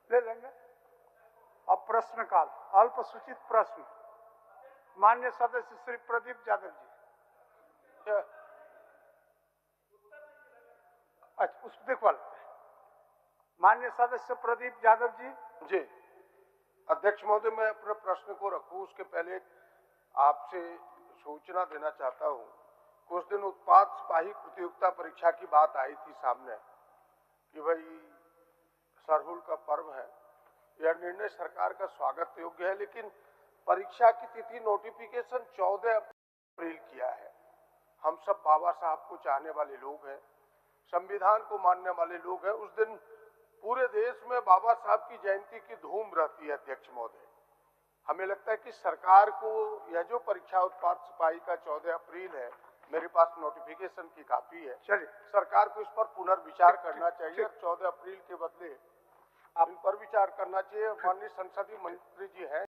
ले लेंगे। अब प्रश्नकाल, अल्प सूचित प्रश्न, माननीय सदस्य श्री प्रदीप यादव जी। अच्छा, उस देखभाल माननीय सदस्य प्रदीप यादव जी। जी अध्यक्ष महोदय, मैं अपने प्रश्न को रखूं उसके पहले आपसे सूचना देना चाहता हूं। कुछ दिन उत्पाद सिपाही प्रतियोगिता परीक्षा की बात आई थी सामने कि भाई सरहुल का पर्व है, यह निर्णय सरकार का स्वागत योग्य है, लेकिन परीक्षा की तिथि नोटिफिकेशन 14 अप्रैल किया है। हम सब बाबा साहब को चाहने वाले लोग हैं, संविधान को मानने वाले लोग हैं। उस दिन पूरे देश में बाबा साहब की जयंती की धूम रहती है। अध्यक्ष महोदय, हमें लगता है कि सरकार को यह जो परीक्षा उत्पाद सिपाही का 14 अप्रैल है, मेरे पास नोटिफिकेशन की कॉपी है, चलिए सरकार को इस पर पुनर्विचार करना चाहिए। 14 अप्रैल के बदले इन पर विचार करना चाहिए। माननीय संसदीय मंत्री जी हैं,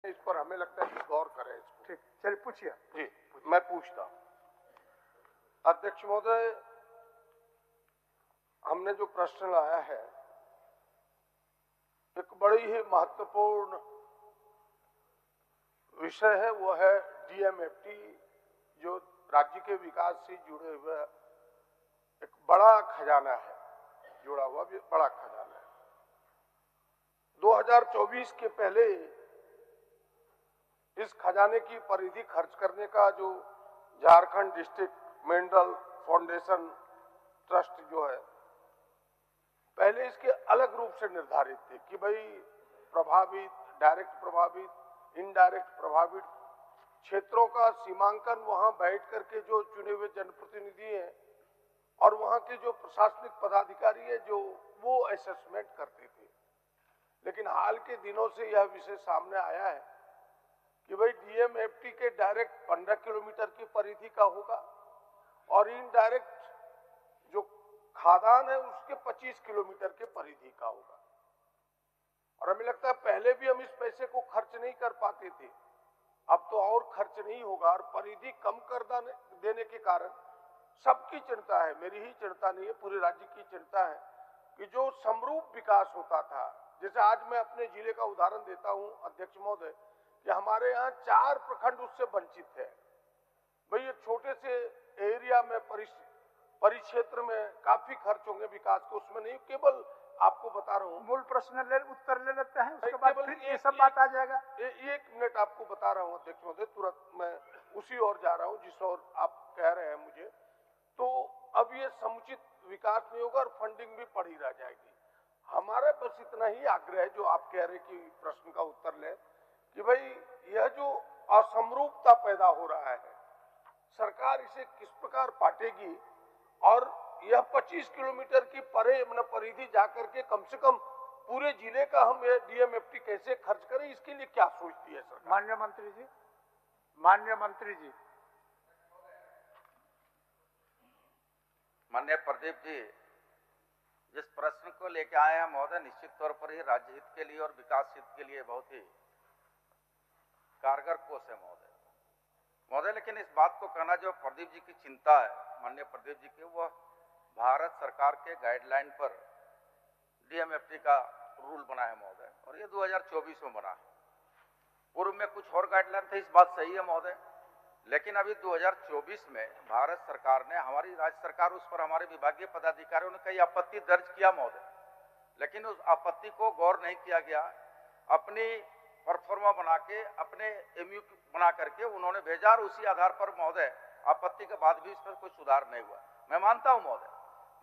इस पर हमें लगता है कि गौर करें इसको। ठीक, चलिए पूछिए। जी मैं पूछता हूं। अध्यक्ष महोदय, हमने जो प्रश्न लाया है एक बड़ी ही महत्वपूर्ण विषय है, वो है डीएमएफटी, जो राज्य के विकास से जुड़े हुए एक बड़ा खजाना है, जुड़ा हुआ भी बड़ा खजाना है। 2024 के पहले इस खजाने की परिधि खर्च करने का जो Jharkhand district mineral foundation trust जो है, पहले इसके अलग रूप से निर्धारित थे कि भाई प्रभावित, डायरेक्ट प्रभावित, इनडायरेक्ट प्रभावित क्षेत्रों का सीमांकन वहां बैठ करके जो चुने हुए जनप्रतिनिधि हैं और वहां के जो प्रशासनिक पदाधिकारी है जो वो असेसमेंट करते थे। लेकिन हाल के दिनों से यह विषय सामने आया है कि भाई डीएमएफटी के डायरेक्ट 15 किलोमीटर की परिधि का होगा और इनडायरेक्ट जो खादान है उसके 25 किलोमीटर के परिधि का होगा। और हमें लगता है पहले भी हम इस पैसे को खर्च नहीं कर पाते थे, अब तो और खर्च नहीं होगा। और परिधि कम कर देने के कारण सबकी चिंता है, मेरी ही चिंता नहीं है, पूरे राज्य की चिंता है कि जो समरूप विकास होता था, जैसे आज मैं अपने जिले का उदाहरण देता हूं अध्यक्ष महोदय, कि हमारे यहाँ 4 प्रखंड उससे वंचित है। भाई ये छोटे से एरिया में परिक्षेत्र में काफी खर्च होंगे विकास को, उसमें नहीं, केवल आपको बता रहा हूँ। मूल प्रश्न उत्तर ले लेते हैं, उसके बाद फिर ये सब बात आ जाएगा। एक मिनट आपको बता रहा हूँ अध्यक्ष महोदय, तुरंत मैं उसी ओर जा रहा हूँ जिस ओर आप कह रहे हैं मुझे। तो अब ये समुचित विकास नहीं होगा और फंडिंग भी पड़ी रह जाएगी। हमारा बस इतना ही आग्रह है, जो आप कह रहे कि प्रश्न का उत्तर ले, कि भाई यह जो असमरूपता पैदा हो रहा है, सरकार इसे किस प्रकार पाटेगी और यह 25 किलोमीटर की परिधि जाकर के कम से कम पूरे जिले का हम ये डीएमएफटी कैसे खर्च करें, इसके लिए क्या सोचती है सरकार? माननीय मंत्री जी, माननीय मंत्री जी। माननीय प्रदीप जी, जिस प्रश्न को लेकर आए हैं महोदय, निश्चित तौर पर ही राज्य हित के लिए और विकास हित के लिए बहुत ही कारगर कोष है महोदय। लेकिन इस बात को कहना जो प्रदीप जी की चिंता है, माननीय प्रदीप जी की, वह भारत सरकार के गाइडलाइन पर डीएमएफटी का रूल बना है महोदय, और ये 2024 में बना है। पूर्व में कुछ और गाइडलाइन थे, इस बात सही है महोदय, लेकिन अभी 2024 में भारत सरकार ने, हमारी राज्य सरकार, उस पर हमारे विभागीय पदाधिकारियों ने कई आपत्ति दर्ज किया महोदय, लेकिन उस आपत्ति को गौर नहीं किया गया। अपनी परफॉर्मा बना के, अपने एमयू बना करके उन्होंने भेजा और उसी आधार पर महोदय आपत्ति के बाद भी इस पर कोई सुधार नहीं हुआ। मैं मानता हूं महोदय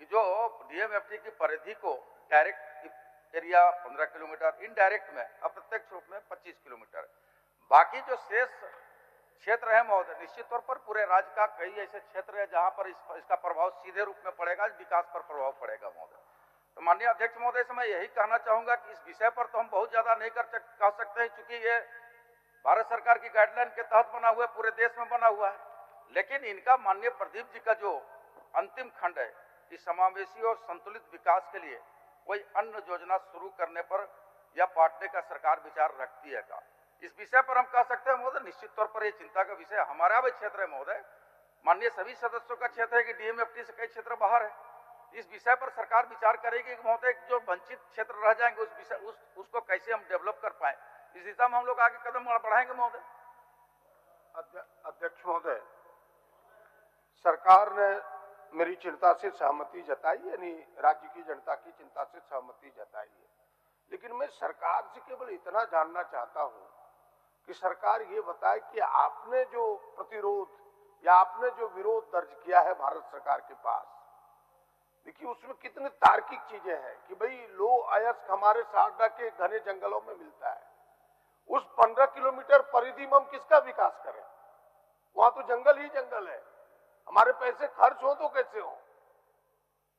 कि जो डीएमएफटी की परिधि को डायरेक्ट एरिया 15 किलोमीटर, इनडायरेक्ट में अप्रत्यक्ष रूप में 25 किलोमीटर, बाकी जो शेष क्षेत्र है महोदय, निश्चित तौर पर पूरे राज्य का कई ऐसे क्षेत्र है जहां पर इसका प्रभाव सीधे रूप में पड़ेगा, विकास पर प्रभाव पड़ेगा महोदय। तो माननीय अध्यक्ष महोदय से मैं यही कहना चाहूंगा कि इस विषय पर तो हम बहुत ज्यादा नहीं कह सकते हैं, क्योंकि ये भारत सरकार की गाइडलाइन के तहत बना हुआ है, पूरे देश में बना हुआ है। लेकिन इनका माननीय प्रदीप जी का जो अंतिम खंड है कि समावेशी और संतुलित विकास के लिए कोई अन्य योजना शुरू करने पर या पाटने का सरकार विचार रखती है का, इस विषय पर हम कह सकते हैं महोदय, निश्चित तौर पर यह चिंता का विषय हमारा भी क्षेत्र है महोदय। माननीय सभी सदस्यों का क्षेत्र है कि डीएमएफटी से कई क्षेत्र बाहर है। इस विषय पर सरकार विचार करेगी कि महोदय जो वंचित क्षेत्र रह जाएंगे उसको कैसे हम डेवलप कर पाए। इस दिशा में हम लोग आगे कदम बढ़ाएंगे महोदय। अध्यक्ष महोदय, सरकार ने मेरी चिंता से सहमति जताई, यानी राज्य की जनता की चिंता से सहमति जताई है, लेकिन मैं सरकार से केवल इतना जानना चाहता हूं कि सरकार ये बताए कि आपने जो प्रतिरोध या आपने जो विरोध दर्ज किया है भारत सरकार के पास, देखिए उसमें कितनी तार्किक चीजें हैं कि भाई लो अयस्क हमारे सारडा के घने जंगलों में मिलता है, उस 15 किलोमीटर परिधि में हम किसका विकास करें? वहां तो जंगल ही जंगल है, हमारे पैसे खर्च हो तो कैसे हो?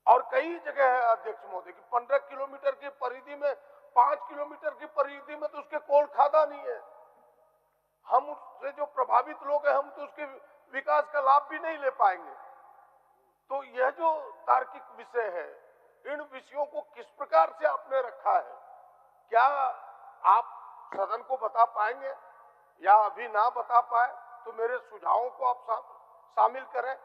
और कई जगह है अध्यक्ष महोदय कि 15 किलोमीटर की परिधि में 5 किलोमीटर की परिधि में तो उसके कोल खादा नहीं है। हम उससे जो प्रभावित लोग हैं हम तो उसके विकास का लाभ भी नहीं ले पाएंगे। तो यह जो तार्किक विषय है, इन विषयों को किस प्रकार से आपने रखा है, क्या आप सदन को बता पाएंगे या अभी ना बता पाए तो मेरे सुझावों को आप शामिल करें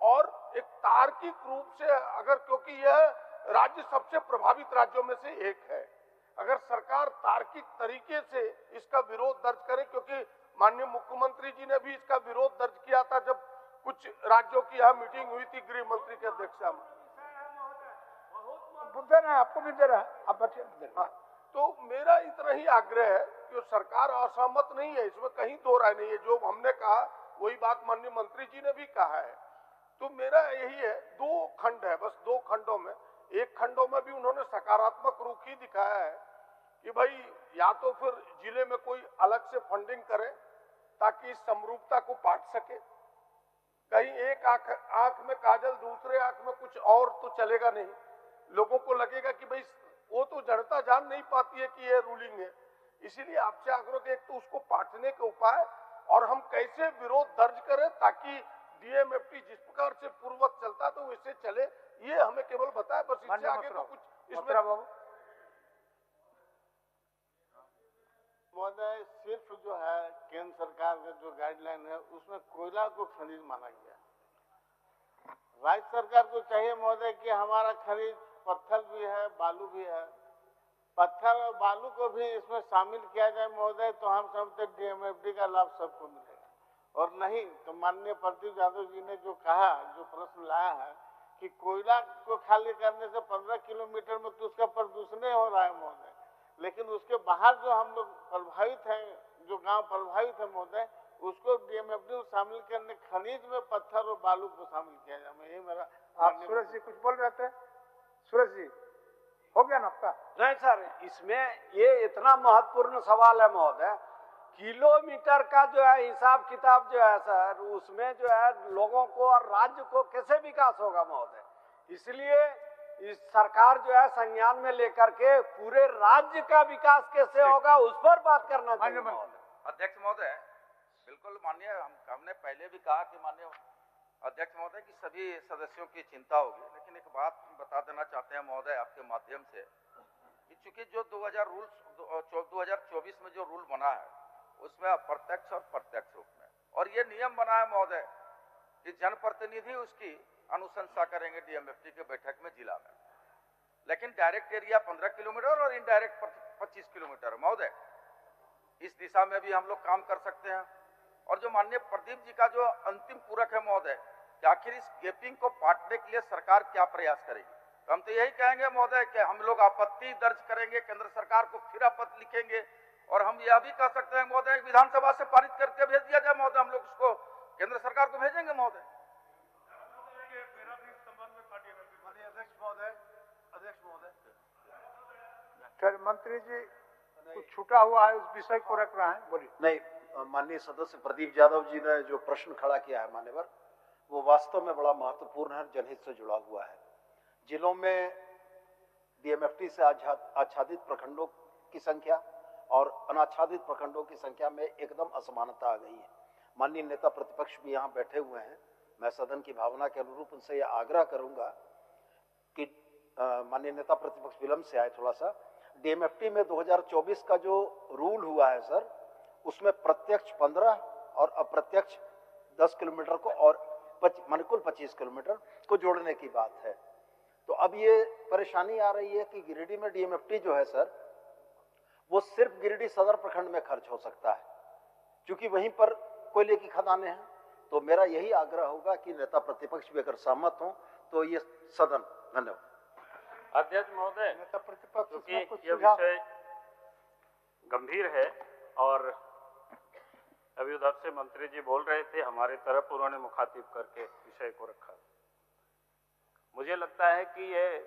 और एक तार्किक रूप से, अगर क्योंकि यह राज्य सबसे प्रभावित राज्यों में से एक है, अगर सरकार तार्किक तरीके से इसका विरोध दर्ज करे, क्योंकि माननीय मुख्यमंत्री जी ने भी इसका विरोध दर्ज किया था जब कुछ राज्यों की यहाँ मीटिंग हुई थी गृह मंत्री की अध्यक्षता में। आपको भी दे रहा है, आप बच्चे। हाँ, तो मेरा इतना ही आग्रह है कि सरकार असहमत नहीं है, इसमें कहीं दो राय नहीं है। जो हमने कहा वही बात माननीय मंत्री जी ने भी कहा है। तो मेरा यही है, दो खंड है, बस दो खंडों में, एक खंडों में भी उन्होंने सकारात्मक रुख ही दिखाया है कि भाई या तो फिर जिले में कोई अलग से फंडिंग करे ताकि इस समरूपता को पाट सके। कहीं एक आंख में काजल दूसरे आंख में कुछ और तो चलेगा नहीं, लोगों को लगेगा कि भाई वो तो जनता जान नहीं पाती है कि ये रूलिंग है। इसीलिए आपसे आग्रह कि एक तो उसको पाटने के उपाय और हम कैसे विरोध दर्ज करें ताकि डीएमएफटी जिस प्रकार से पूर्ववत चलता तो वैसे चले, ये हमें केवल बताए, बस इससे आगे तो कुछ इसमें। महोदय, सिर्फ जो है केंद्र सरकार का जो गाइडलाइन है उसमें कोयला को खनिज माना गया। राज्य सरकार को चाहिए महोदय कि हमारा खनिज पत्थर भी है, बालू भी है, पत्थर और बालू को भी इसमें शामिल किया जाए महोदय, तो हम समझते डीएमएफटी का लाभ सबको मिलेगा। और नहीं तो माननीय प्रदीप यादव जी ने जो कहा, जो प्रश्न लाया है कि कोयला को खाली करने से 15 किलोमीटर में तो उसका प्रदूषण हो रहा है महोदय, लेकिन उसके बाहर जो हम लोग प्रभावित हैं, जो गांव प्रभावित है महोदय, उसको डीएमएफटी शामिल करने, खनिज में पत्थर और बालू को शामिल किया जाए। ये मेरा। आप सूरज जी कुछ बोल रहे थे? सूरज जी हो गया ना आपका? नहीं सर, इसमें ये इतना महत्वपूर्ण सवाल है महोदय, किलोमीटर का जो है हिसाब किताब जो है सर, उसमें जो है लोगों को और राज्य को कैसे विकास होगा महोदय। इसलिए इस सरकार जो है संज्ञान में लेकर के पूरे राज्य का विकास कैसे होगा उस पर बात करना चाहिए महोदय। अध्यक्ष महोदय, बिल्कुल माननीय, हमने पहले भी कहा कि माननीय अध्यक्ष महोदय की सभी सदस्यों की चिंता होगी, लेकिन एक बात बता देना चाहते हैं महोदय आपके माध्यम से कि चूंकि जो 2024 में जो रूल बना है उसमें अप्रत्यक्ष और प्रत्यक्ष रूप में, और ये नियम बना है महोदय कि जनप्रतिनिधि उसकी अनुशंसा करेंगे डीएमएफटी के बैठक में जिला में, लेकिन डायरेक्ट एरिया 15 किलोमीटर और इनडायरेक्ट 25 किलोमीटर महोदय। इस दिशा में भी हम लोग काम कर सकते हैं। और जो माननीय प्रदीप जी का जो अंतिम पूरक है महोदय कि आखिर इस गैपिंग को पाटने के लिए सरकार क्या प्रयास करेगी, तो हम तो यही कहेंगे महोदय कि हम लोग आपत्ति दर्ज करेंगे, केंद्र सरकार को फिर आपत्ति लिखेंगे, और हम यह भी कह सकते हैं महोदय विधानसभा से पारित करके भेज दिया जाए महोदय, हम लोग उसको केंद्र सरकार को भेजेंगे महोदय। मंत्री जी कुछ छूटा हुआ है, उस विषय को रख रहा है, बोलिए। नहीं, माननीय सदस्य प्रदीप यादव जी ने जो प्रश्न खड़ा किया है मान्यवर, वो वास्तव में बड़ा महत्वपूर्ण है, जनहित से जुड़ा हुआ है। जिलों में डीएमएफटी से आच्छादित प्रखंडों की संख्या और अनाच्छादित प्रखंडों की संख्या में एकदम असमानता आ गई है। माननीय नेता प्रतिपक्ष भी यहाँ बैठे हुए हैं, मैं सदन की भावना के अनुरूप उनसे यह आग्रह करूंगा कि माननीय नेता प्रतिपक्ष विलंब से आए थोड़ा सा। डीएमएफटी में 2024 का जो रूल हुआ है सर, उसमें प्रत्यक्ष 15 और अप्रत्यक्ष 10 किलोमीटर को और माने कुल 25 किलोमीटर को जोड़ने की बात है। तो अब ये परेशानी आ रही है कि गिरिडीह में डीएमएफटी जो है सर, वो सिर्फ गिरिडीह सदर प्रखंड में खर्च हो सकता है, क्योंकि वहीं पर कोयले की खदानें हैं। तो मेरा यही आग्रह होगा कि नेता प्रतिपक्ष भी अगर सहमत हो तो ये सदन। धन्यवाद। अध्यक्ष महोदय, नेता प्रतिपक्ष क्योंकि इसमें कुछ यह सुझाव? विषय गंभीर है और अभी उधर से मंत्री जी बोल रहे थे, हमारे तरफ उन्होंने मुखातिब करके विषय को रखा। मुझे लगता है कि ये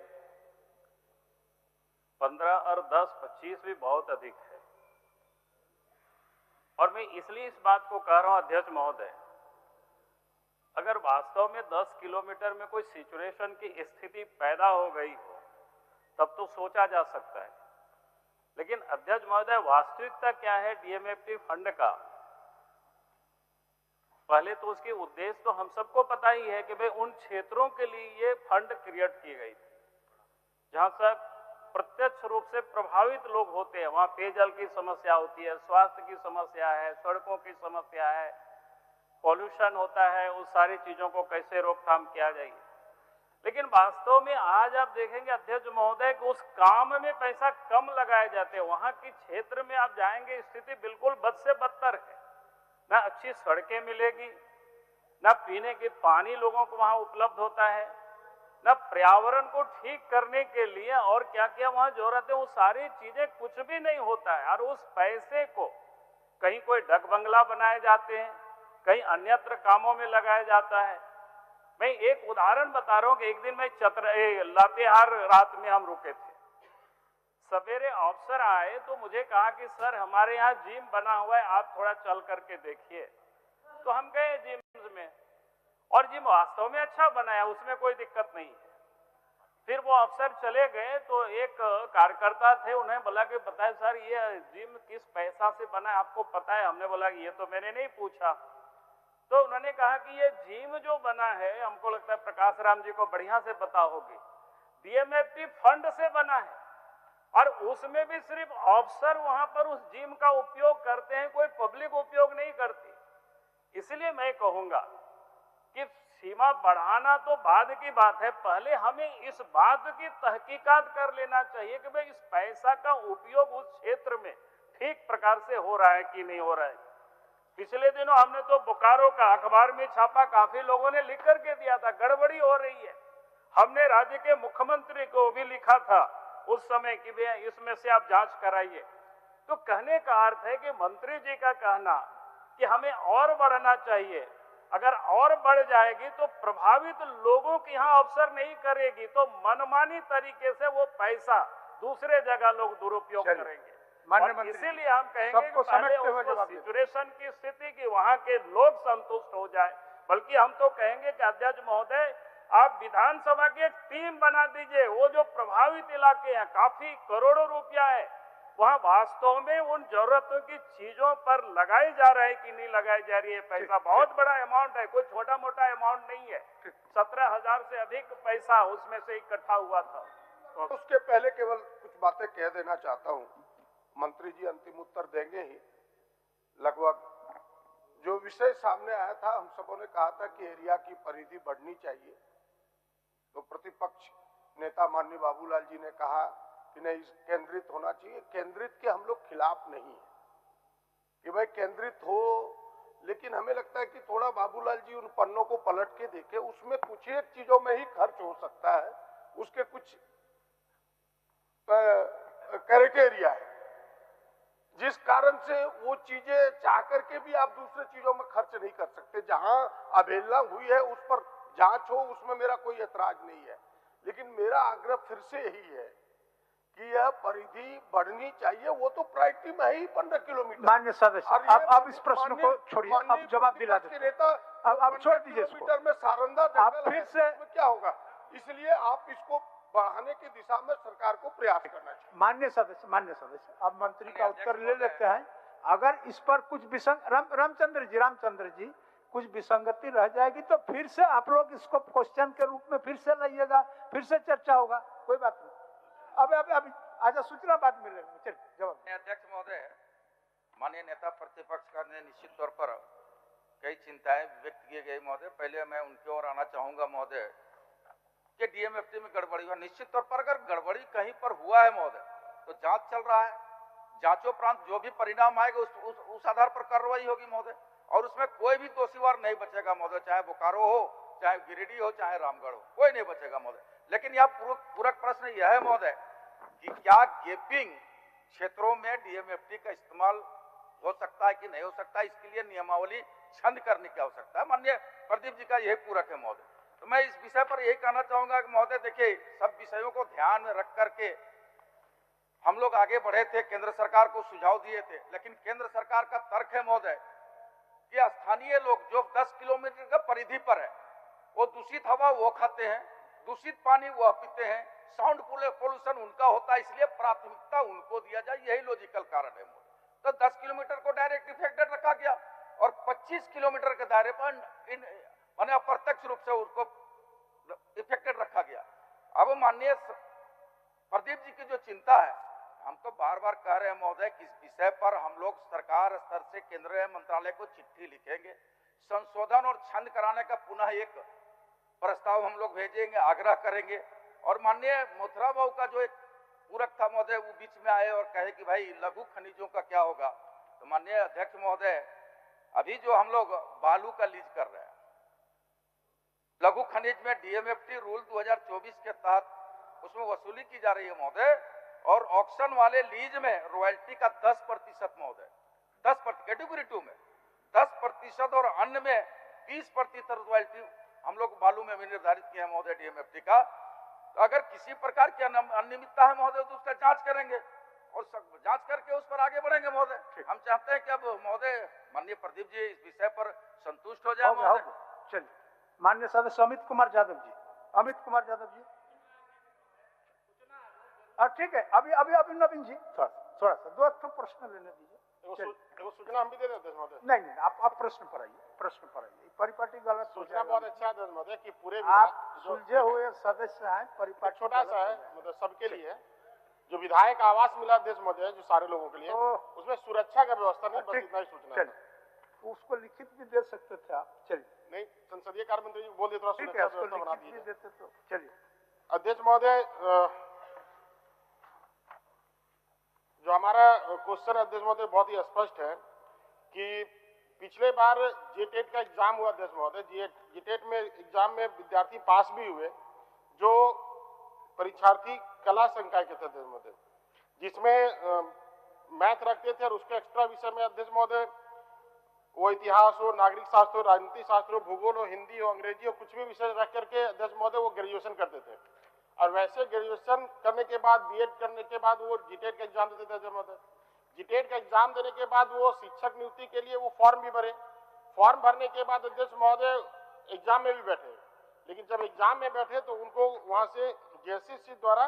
15 और 10, 25 भी बहुत अधिक है। और मैं इसलिए इस बात को कह रहा हूं अध्यक्ष महोदय, अगर वास्तव में 10 किलोमीटर में कोई सिचुएशन की स्थिति पैदा हो गई हो तब तो सोचा जा सकता है, लेकिन अध्यक्ष महोदय वास्तविकता क्या है डीएमएफटी फंड का? पहले तो उसकी उद्देश्य तो हम सबको पता ही है कि भाई उन क्षेत्रों के लिए ये फंड क्रिएट की गई थी जहां तक प्रत्यक्ष रूप से प्रभावित लोग होते हैं, वहां पेयजल की समस्या होती है, स्वास्थ्य की समस्या है, सड़कों की समस्या है, पॉल्यूशन होता है, उस सारी चीजों को कैसे रोकथाम किया जाए। लेकिन वास्तव में आज आप देखेंगे अध्यक्ष महोदय कि उस काम में पैसा कम लगाए जाते हैं। वहां की क्षेत्र में आप जाएंगे, स्थिति बिल्कुल बद से बदतर है। ना अच्छी सड़कें मिलेगी, ना पीने के पानी लोगों को वहां उपलब्ध होता है, ना पर्यावरण को ठीक करने के लिए और क्या क्या वहां जरूरत है, वो सारी चीजें कुछ भी नहीं होता है। और उस पैसे को कहीं कोई डक बंगला बनाए जाते हैं, कहीं अन्यत्र कामों में लगाया जाता है। मैं एक उदाहरण बता रहा हूं कि एक दिन मैं लातेहार रात में हम रुके थे, सवेरे अफसर आए तो मुझे कहा कि सर हमारे यहाँ जिम बना हुआ है, आप थोड़ा चल करके देखिए। तो हम गए जिम में और जिम वास्तव में अच्छा बना है, उसमें कोई दिक्कत नहीं है। फिर वो अफसर चले गए तो एक कार्यकर्ता थे, उन्हें बोला कि बताए सर ये जिम किस पैसा से बना है, आपको पता है? हमने बोला कि ये तो मैंने नहीं पूछा। तो उन्होंने कहा कि ये जिम जो बना है, हमको लगता है प्रकाश राम जी को बढ़िया से पता होगी, डीएमएफटी फंड से बना है और उसमें भी सिर्फ अफसर वहां पर उस जिम का उपयोग करते हैं, कोई पब्लिक उपयोग नहीं करती। इसलिए मैं कहूंगा कि सीमा बढ़ाना तो बाद की बात है, पहले हमें इस बात की तहकीकात कर लेना चाहिए कि भाई इस पैसा का उपयोग उस क्षेत्र में ठीक प्रकार से हो रहा है कि नहीं हो रहा है। पिछले दिनों हमने तो बोकारो का अखबार में छापा, काफी लोगों ने लिख करके दिया था गड़बड़ी हो रही है। हमने राज्य के मुख्यमंत्री को भी लिखा था उस समय कि भैया इसमें से आप जांच कराइए। तो कहने का अर्थ है कि मंत्री जी का कहना कि हमें और बढ़ना चाहिए, अगर और बढ़ जाएगी तो प्रभावित लोगों की यहाँ अवसर नहीं करेगी, तो मनमानी तरीके से वो पैसा दूसरे जगह लोग दुरुपयोग करेंगे। इसीलिए हम कहेंगे कि पहले उसको सिचुएशन की स्थिति की वहां के लोग संतुष्ट हो जाए। बल्कि हम तो कहेंगे कि अध्यक्ष महोदय आप विधानसभा की एक टीम बना दीजिए, वो जो प्रभावित इलाके हैं, काफी करोड़ों रुपया है, वहां वास्तव में उन जरूरतों की चीजों पर लगाई जा रहा है कि नहीं लगाई जा रही है। पैसा बहुत बड़ा अमाउंट है, कोई छोटा मोटा अमाउंट नहीं है। 17,000 से अधिक पैसा उसमें से इकट्ठा हुआ था। तो उसके पहले केवल कुछ बातें कह देना चाहता हूं, मंत्री जी अंतिम उत्तर देंगे ही। लगभग जो विषय सामने आया था, हम सबों ने कहा था कि एरिया की परिधि बढ़नी चाहिए, तो प्रतिपक्ष नेता माननीय बाबूलाल जी ने कहा कि नहीं केंद्रित होना चाहिए। केंद्रित के हम लोग खिलाफ नहीं है कि भाई केंद्रित हो, लेकिन हमें लगता है कि थोड़ा बाबूलाल जी उन पन्नों को पलट के देखे, उसमें कुछ एक चीजों में ही खर्च हो सकता है, उसके कुछ क्राइटेरिया है जिस कारण से वो चीजें चाह करके भी आप दूसरे चीजों में खर्च नहीं कर सकते। जहां अवहेलना हुई है उस पर जांच हो, उसमें मेरा कोई ऐतराज नहीं है, लेकिन मेरा आग्रह फिर से यही है कि यह परिधि बढ़नी चाहिए। वो तो प्रायोरिटी में ही 15 किलोमीटर। मान्य सदस्य, अब इस प्रश्न को छोड़िए, अब जवाब दिला देते नेता अब छोड़ दीजिए इसको। किलोमीटर में सारंदा आप फिर से क्या होगा, इसलिए आप इसको बढ़ाने की दिशा में सरकार को प्रयास करना चाहिए। मान्य सदस्य, अब मंत्री का उत्तर ले लेते हैं। अगर इस पर कुछ रामचंद्र जी कुछ विसंगति रह जाएगी तो फिर से आप लोग इसको क्वेश्चन के रूप में फिर से लाइएगा, फिर से चर्चा होगा, कोई बात नहीं। अब आज सूचना बाद में जवाब। अध्यक्ष महोदय, माननीय नेता प्रतिपक्ष का ने निश्चित तौर पर कई चिंताएं व्यक्त की गई महोदय। पहले मैं उनकी ओर आना चाहूंगा महोदय कि डीएमएफटी में गड़बड़ी हुआ, निश्चित तौर पर अगर गड़बड़ी कहीं पर हुआ है महोदय तो जांच चल रहा है, जांचोपरांत जो भी परिणाम आएगा उस आधार पर कार्रवाई होगी महोदय, और उसमें कोई भी दोषीवार नहीं बचेगा महोदय, चाहे बोकारो हो, चाहे गिरिडीह हो, चाहे रामगढ़ हो, कोई नहीं बचेगा महोदय। लेकिन यह पूरक प्रश्न यह है महोदय कि क्या गैपिंग क्षेत्रों में डीएमएफटी का इस्तेमाल हो सकता है कि नहीं हो सकता, इसके लिए नियमावली छंद करने की आवश्यकता है। माननीय प्रदीप जी का यही पूरक है महोदय। तो मैं इस विषय पर यही कहना चाहूंगा कि महोदय देखिए, सब विषयों को ध्यान में रख करके हम लोग आगे बढ़े थे, केंद्र सरकार को सुझाव दिए थे, लेकिन केंद्र सरकार का तर्क है महोदय कि स्थानीय लोग जो 10 किलोमीटर का परिधि पर है वो दूषित हवा वो खाते हैं, दूषित पानी वह पीते हैं, साउंड पोल्यूशन उनका होता है, इसलिए प्राथमिकता उनको दिया जाए, यही लॉजिकल कारण है महोदय। तो 10 किलोमीटर को डायरेक्ट इफेक्टेड रखा गया और 25 किलोमीटर के दायरे पर माने अप्रत्यक्ष रूप से उसको इफेक्टेड रखा गया। अब माननीय प्रदीप जी की जो चिंता है, हम तो बार बार कह रहे हैं महोदय कि इस विषय पर हम लोग सरकार स्तर से केंद्रीय मंत्रालय को चिट्ठी लिखेंगे, संशोधन और छंद कराने का पुनः एक प्रस्ताव हम लोग भेजेंगे, आग्रह करेंगे। और माननीय मथुरा बाबू का जो एक पूरक था महोदय, वो बीच में आए और कहे कि भाई लघु खनिजों का क्या होगा। तो माननीय अध्यक्ष महोदय, अभी जो हम लोग बालू का लीज कर रहे हैं, लघु खनिज में डीएमएफटी रूल 2024 के तहत उसमें वसूली की जा रही है महोदय, और ऑक्शन वाले लीज में रॉयल्टी का 10% महोदय, 10% कैटेगरी 2 में 10% और अन्य में 30% रॉयल्टी हम लोग बालू में भी निर्धारित किया है महोदय डीएमएफटी का। तो अगर किसी प्रकार की अनियमितता है महोदय तो उसका जांच करेंगे और जांच करके उस पर आगे बढ़ेंगे महोदय। हम चाहते हैं कि अब महोदय माननीय प्रदीप जी इस विषय पर संतुष्ट हो जाए महोदय। चलिए, माननीय सदस्य अमित कुमार यादव जी, अमित कुमार यादव जी। ठीक है, अभी नवीन जी थोड़ा सा 2 प्रश्न लेने दीजिए। वो सूचना हम भी दे देते हैं महोदय। नहीं, आप प्रश्न पर आइए, परिपाटी गलत सूचना बहुत अच्छा है महोदय कि पूरे आप सुलझे हुए सदस्य हैं, परिपाटी छोटा सा है मतलब सबके लिए जो विधायक आवास मिला देश महोदय, जो सारे लोगों के लिए, उसमें सुरक्षा का व्यवस्था नहीं, बस इतना ही सूचना है। उसको लिखित भी दे सकते थे आप। चलिए, नहीं, संसदीय कार्य मंत्री जी बोल दे थोड़ा सुरक्षा व्यवस्था बना दीजिए। तो चलिए अध्यक्ष महोदय, जो हमारा क्वेश्चन अध्यक्ष महोदय बहुत ही स्पष्ट है कि पिछले बार जेटेट का एग्जाम हुआ अध्यक्ष महोदय, जेटेट में एग्जाम में विद्यार्थी पास भी हुए जो परीक्षार्थी कला संकाय के थे अध्यक्ष महोदय, जिसमें मैथ रखते थे और उसके एक्स्ट्रा विषय में अध्यक्ष महोदय वो इतिहास हो, नागरिक शास्त्र हो, राजनीति शास्त्र हो, भूगोल हो, हिंदी हो, अंग्रेजी हो, कुछ भी विषय रख करके अध्यक्ष महोदय वो ग्रेजुएशन करते थे। और वैसे ग्रेजुएशन करने के बाद बीएड करने के बाद वो जीटेट का एग्जाम देते थे अध्यक्ष महोदय। जीटेट का एग्जाम देने के बाद वो शिक्षक नियुक्ति के लिए वो फॉर्म भी भरे, फॉर्म भरने के बाद अध्यक्ष महोदय एग्जाम में भी बैठे, लेकिन जब एग्जाम में बैठे तो उनको वहां से जेएसएससी द्वारा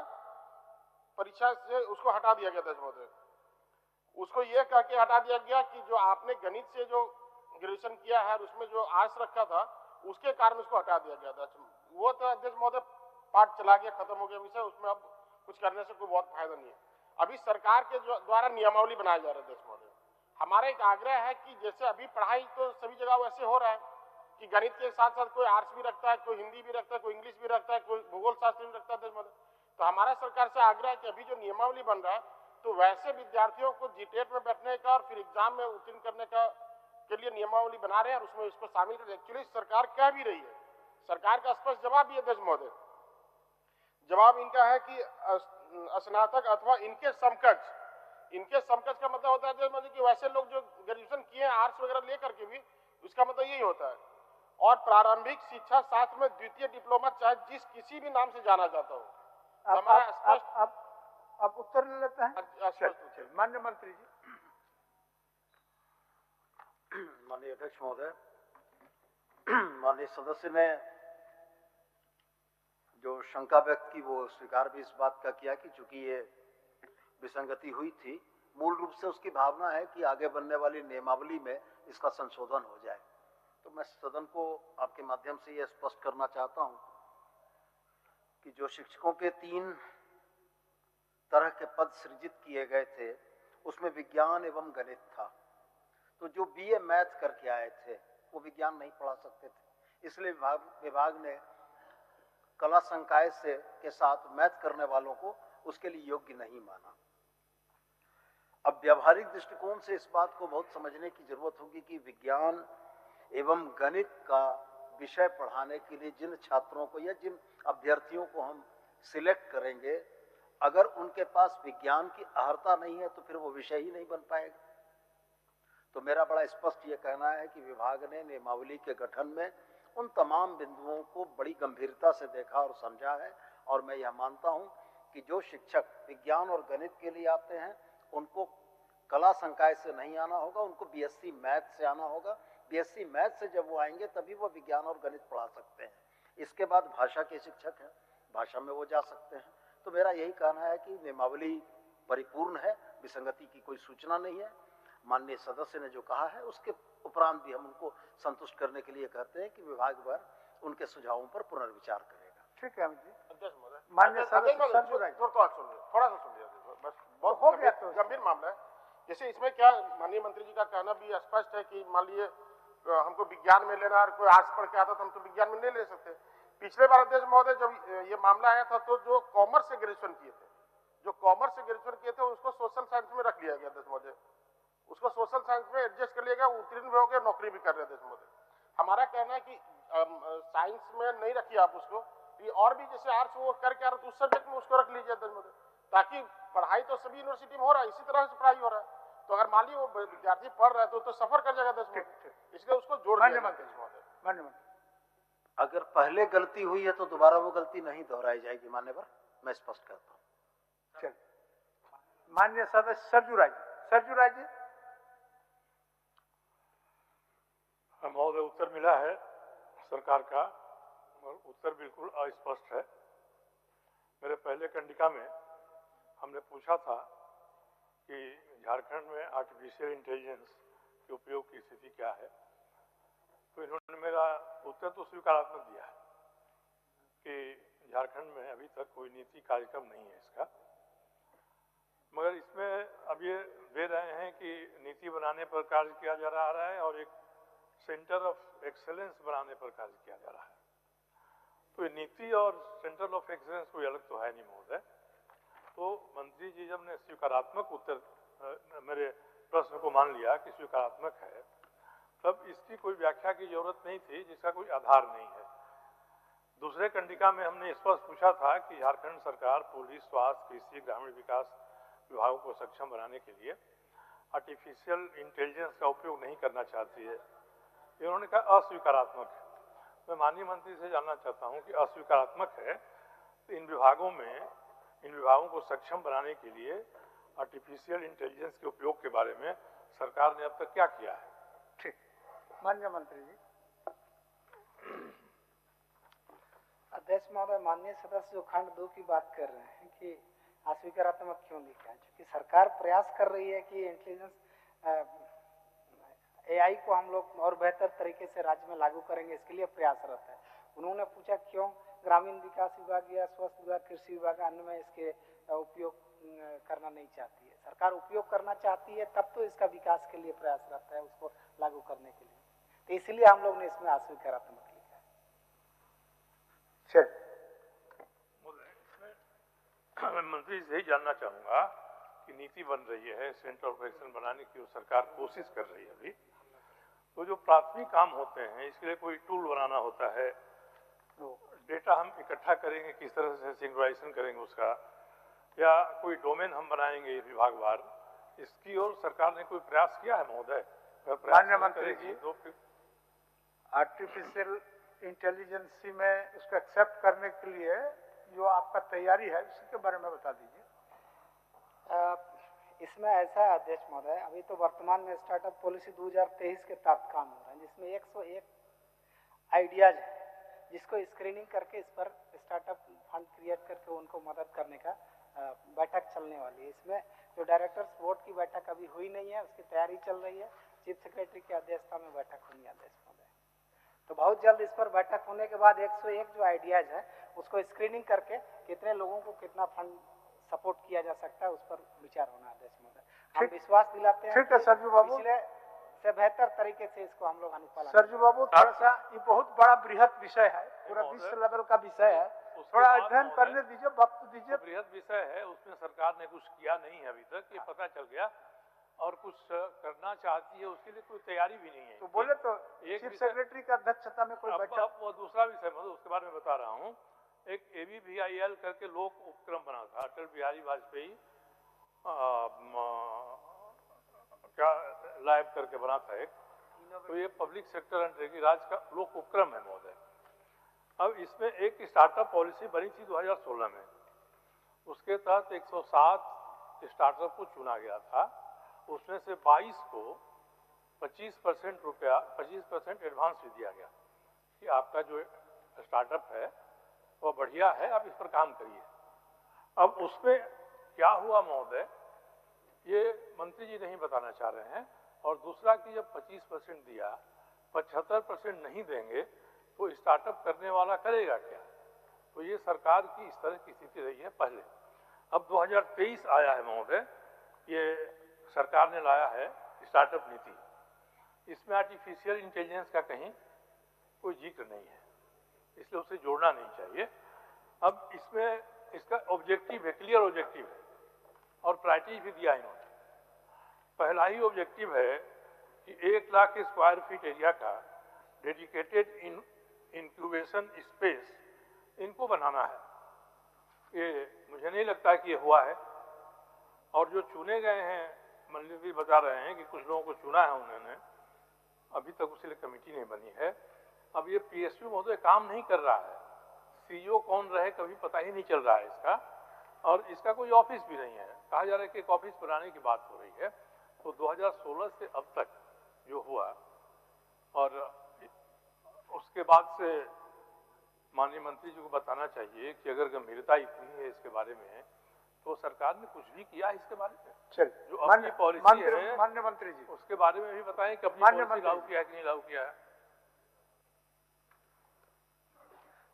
परीक्षा से उसको हटा दिया गया अध्यक्ष महोदय। उसको ये कह के हटा दिया गया कि जो आपने गणित से जो ग्रेजुएशन किया है उसमें जो आर्ट्स रखा था उसके कारण उसको हटा दिया गया था। वो तो अध्यक्ष महोदय पाठ चला गया, खत्म हो गया विषय, उसमें अब कुछ करने से कोई बहुत फायदा नहीं है। अभी सरकार के द्वारा नियमावली बनाया जा रहा है अध्यक्ष महोदय। हमारा एक आग्रह है कि जैसे अभी पढ़ाई तो सभी जगह वैसे हो रहा है कि गणित के साथ साथ कोई आर्ट्स भी रखता है, कोई हिंदी भी रखता है, कोई इंग्लिश भी रखता है, कोई भूगोल शास्त्र भी रखता है अध्यक्ष महोदय। तो हमारा सरकार से आग्रह है कि अभी जो नियमावली बन रहा है तो वैसे विद्यार्थियों को जीटेट में बैठने का और फिर एग्जाम में उत्तीर्ण करने का के लिए नियमावली बना रहे हैं और उसमें इसको शामिल कर। एक्चुअली सरकार कह भी रही है, सरकार का स्पष्ट जवाब भी है अध्यक्ष महोदय। जवाब इनका है कि स्नातक अथवा इनके समकक्ष का मतलब होता है कि वैसे लोग जो ग्रेजुएशन किए हैं आर्ट्स वगैरह लेकर के भी, उसका मतलब यही होता है। और प्रारंभिक शिक्षा साथ में द्वितीय डिप्लोमा चाहे जिस किसी भी नाम से जाना जाता हो। आप उत्तर ले लेते हैं माननीय मंत्री जी। माननीय अध्यक्ष महोदय, माननीय सदस्य ने जो शंका व्यक्त की वो स्वीकार भी इस बात का किया कि चूंकि ये विसंगति हुई थी, मूल रूप से उसकी भावना है कि आगे बनने वाली नियमावली में इसका संशोधन हो जाए। तो मैं सदन को आपके माध्यम से ये स्पष्ट करना चाहता हूं कि जो शिक्षकों के 3 तरह के पद सृजित किए गए थे उसमें विज्ञान एवं गणित था। तो जो बीए मैथ करके आए थे वो विज्ञान नहीं पढ़ा सकते थे। इसलिए विभाग ने कला संकाय से के साथ मैथ करने वालों को उसके लिए योग्य नहीं माना। अब व्यावहारिक दृष्टिकोण से इस बात को बहुत समझने की जरूरत होगी कि विज्ञान एवं गणित का विषय पढ़ाने के लिए जिन छात्रों को या जिन अभ्यर्थियों को हम सिलेक्ट करेंगे, अगर उनके पास विज्ञान की अहर्ता नहीं है तो फिर वो विषय ही नहीं बन पाएगा। तो मेरा बड़ा स्पष्ट ये कहना है कि विभाग ने नियमावली के गठन में उन तमाम बिंदुओं को बड़ी गंभीरता से देखा और समझा है, और मैं यह मानता हूं कि जो शिक्षक विज्ञान और गणित के लिए आते हैं उनको कला संकाय से नहीं आना होगा, उनको बीएससी मैथ से आना होगा। बीएससी मैथ से जब वो आएंगे तभी वो विज्ञान और गणित पढ़ा सकते हैं। इसके बाद भाषा के शिक्षक हैं, भाषा में वो जा सकते हैं। तो मेरा यही कहना है कि नियमावली परिपूर्ण है, विसंगति की कोई सूचना नहीं है। माननीय सदस्य ने जो कहा है उसके उपरांत भी हम उनको संतुष्ट करने के लिए कहते हैं कि विभाग पर उनके सुझावों पर पुनर्विचार करेगा। ठीक है अमित जी। अध्यक्ष महोदय, माननीय सदस्य थोड़ा सा सुनिए, बस बहुत हो गया तो गंभीर मामला है। जैसे इसमें क्या माननीय मंत्री जी का कहना भी स्पष्ट है कि मान लीजिए हमको विज्ञान में लेना और कोई आर्ट्स पढ़ के आता तो हम तो विज्ञान में नहीं ले सकते। पिछले बार अध्यक्ष महोदय जब ये मामला आया था तो जो कॉमर्स से ग्रेजुएशन किए थे उसको सोशल साइंस में रख लिया गया अध्यक्ष महोदय, उसको सोशल साइंस में एडजस्ट कर लिया गया, उत्तीर्ण भी हो गए, नौकरी भी कर रहे थे अध्यक्ष महोदय। हमारा कहना है कि साइंस में नहीं रखिए आप उसको, और भी जैसे आर्ट्स वो करके आ रहे तो उस सब्जेक्ट में उसको रख लीजिए अध्यक्ष महोदय, ताकि पढ़ाई तो सभी यूनिवर्सिटी में हो रहा है, इसी तरह से पढ़ाई हो रहा है। तो अगर मान लीजिए वो विद्यार्थी पढ़ रहा है तो सफर कर जाएगा अध्यक्ष महोदय, इसलिए उसको जोड़ दिया महोदय। अगर पहले गलती हुई है तो दोबारा वो गलती नहीं दोहराई जाएगी मान्यवर, मैं स्पष्ट करता हूँ। चल माननीय सदस्य सरजू राय जी। महोदय, उत्तर मिला है सरकार का और उत्तर बिल्कुल अस्पष्ट है। मेरे पहले कंडिका में हमने पूछा था कि झारखंड में आर्टिफिशियल इंटेलिजेंस के उपयोग की स्थिति क्या है, तो इन्होंने मेरा उत्तर तो स्वीकारात्मक दिया है कि झारखंड में अभी तक कोई नीति कार्यक्रम नहीं है इसका, मगर इसमें अब ये दे रहे हैं कि नीति बनाने पर कार्य किया जा रहा है और एक सेंटर ऑफ एक्सेलेंस बनाने पर कार्य किया जा रहा है। तो नीति और सेंटर ऑफ एक्सेलेंस कोई अलग तो है नहीं महोदय। तो मंत्री जी जब ने स्वीकारात्मक उत्तर मेरे प्रश्न को मान लिया कि स्वीकारात्मक है, तब इसकी कोई व्याख्या की जरूरत नहीं थी जिसका कोई आधार नहीं है। दूसरे कंडिका में हमने स्पष्ट पूछा था कि झारखंड सरकार पुलिस, स्वास्थ्य, कृषि, ग्रामीण विकास विभागों को सक्षम बनाने के लिए आर्टिफिशियल इंटेलिजेंस का उपयोग नहीं करना चाहती है। इन्होंने कहा अस्वीकारात्मक है। मैं माननीय मंत्री से जानना चाहता हूं कि अस्वीकारात्मक है तो इन विभागों को सक्षम बनाने के लिए आर्टिफिशियल इंटेलिजेंस के उपयोग के बारे में सरकार ने अब तक क्या किया है? ठीक, माननीय मंत्री जी। अध्यक्ष महोदय, माननीय सदस्य जो खंड 2 की बात कर रहे हैं कि अस्वीकारात्मक क्यों लिखा है, क्योंकि सरकार प्रयास कर रही है कि इंटेलिजेंस एआई को हम लोग और बेहतर तरीके से राज्य में लागू करेंगे, इसके लिए प्रयासरत है। उन्होंने पूछा क्यों ग्रामीण विकास विभाग या स्वास्थ्य विभाग, कृषि विभाग अन्य में इसके उपयोग करना नहीं चाहती है। सरकार उपयोग करना चाहती है तब तो इसका विकास के लिए प्रयासरत है, उसको लागू करने के लिए। तो इसलिए हम लोग ने इसमें अस्वीकारात्मक लिखा है। मैं मंत्री से ही जानना चाहूंगा कि नीति बन रही है, सेंटर ऑफ एक्सेलेंस बनाने की सरकार कोशिश कर रही है अभी, तो जो प्राथमिक काम होते हैं इसके लिए कोई टूल बनाना होता है, डेटा हम इकट्ठा करेंगे, किस तरह से सिंक्रोनाइजेशन करेंगे उसका, या कोई डोमेन हम बनाएंगे विभागवार, इसकी ओर सरकार ने कोई प्रयास किया है महोदय? माननीय मंत्री जी, आर्टिफिशियल इंटेलिजेंस में उसको एक्सेप्ट करने के लिए जो आपका तैयारी है उसके बारे में बता दीजिए। इसमें ऐसा है अध्यक्ष महोदय, अभी तो वर्तमान में स्टार्टअप पॉलिसी 2023 के तहत काम हो रहा है, जिसमें 101 आइडियाज है जिसको स्क्रीनिंग करके इस पर स्टार्टअप फंड क्रिएट करके उनको मदद करने का बैठक चलने वाली है। इसमें जो डायरेक्टर्स बोर्ड की बैठक अभी हुई नहीं है, उसकी तैयारी चल रही है। चीफ सेक्रेटरी की अध्यक्षता में बैठक होनी है अध्यक्ष महोदय। तो बहुत जल्द इस पर बैठक होने के बाद 101 जो आइडियाज है उसको स्क्रीनिंग करके कितने लोगों को कितना फंड सपोर्ट किया जा सकता है उस पर विचार होना है अध्यक्ष महोदय। हम विश्वास दिलाते हैं। ठीक है सरजू बाबू। पिछले से बेहतर तरीके से इसको हम लोग अनुपालन सरजू बाबू थोड़ा सा ये बहुत बड़ा बृहद विषय है, पूरा विश्व लेवल का विषय है, थोड़ा अध्ययन करने दीजिए, वक्त दीजिए। बृहद विषय है, उसमें सरकार ने कुछ किया नहीं है अभी तक, ये पता चल गया, और कुछ करना चाहती है उसके लिए कोई तैयारी भी नहीं है। तो बोले तो चीफ सेक्रेटरी की अध्यक्षता में कोई बैठक। अब वो दूसरा विषय मतलब उसके बारे में बता रहा हूँ। एक ABVIL करके लोक उपक्रम बना था, अटल बिहारी वाजपेयी क्या लाइव करके बना था एक, तो ये पब्लिक सेक्टर एंड राज का लोक उपक्रम है महोदय। अब इसमें एक स्टार्टअप पॉलिसी बनी थी 2016 में, उसके तहत 107 स्टार्टअप को चुना गया था, उसमें से 22 को 25% रुपया 25% एडवांस भी दिया गया कि आपका जो स्टार्टअप है वो बढ़िया है, आप इस पर काम करिए। अब उसमें क्या हुआ महोदय, ये मंत्री जी नहीं बताना चाह रहे हैं। और दूसरा कि जब 25% दिया, 75% नहीं देंगे तो स्टार्टअप करने वाला करेगा क्या? तो ये सरकार की इस तरह की स्थिति रही है पहले। अब 2023 आया है महोदय, ये सरकार ने लाया है स्टार्टअप नीति, इसमें आर्टिफिशियल इंटेलिजेंस का कहीं कोई जिक्र नहीं है, इसलिए उसे जोड़ना नहीं चाहिए। अब इसमें इसका ऑब्जेक्टिव है, क्लियर ऑब्जेक्टिव है और प्रायोरिटी भी दिया इन्होंने। पहला ही ऑब्जेक्टिव है कि 1 लाख स्क्वायर फीट एरिया का डेडिकेटेड इंक्यूबेशन स्पेस इनको बनाना है। ये मुझे नहीं लगता कि ये हुआ है। और जो चुने गए हैं, मंत्री जी बता रहे हैं कि कुछ लोगों को चुना है उन्होंने, अभी तक उसके लिए कमेटी नहीं बनी है। अब ये PSU महोदय काम नहीं कर रहा है, CEO कौन रहे कभी पता ही नहीं चल रहा है इसका, और इसका कोई ऑफिस भी नहीं है। कहा जा रहा है कि एक ऑफिस बनाने की बात हो रही है। तो 2016 से अब तक जो हुआ, और उसके बाद से माननीय मंत्री जी को बताना चाहिए कि अगर गंभीरता इतनी है इसके बारे में, तो सरकार ने कुछ भी किया इसके बारे में। चलिए, जो अपनी पॉलिसी है माननीय मंत्री जी उसके बारे में भी बताएं कि अपनी पॉलिसी लागू किया है कि नहीं लागू किया है।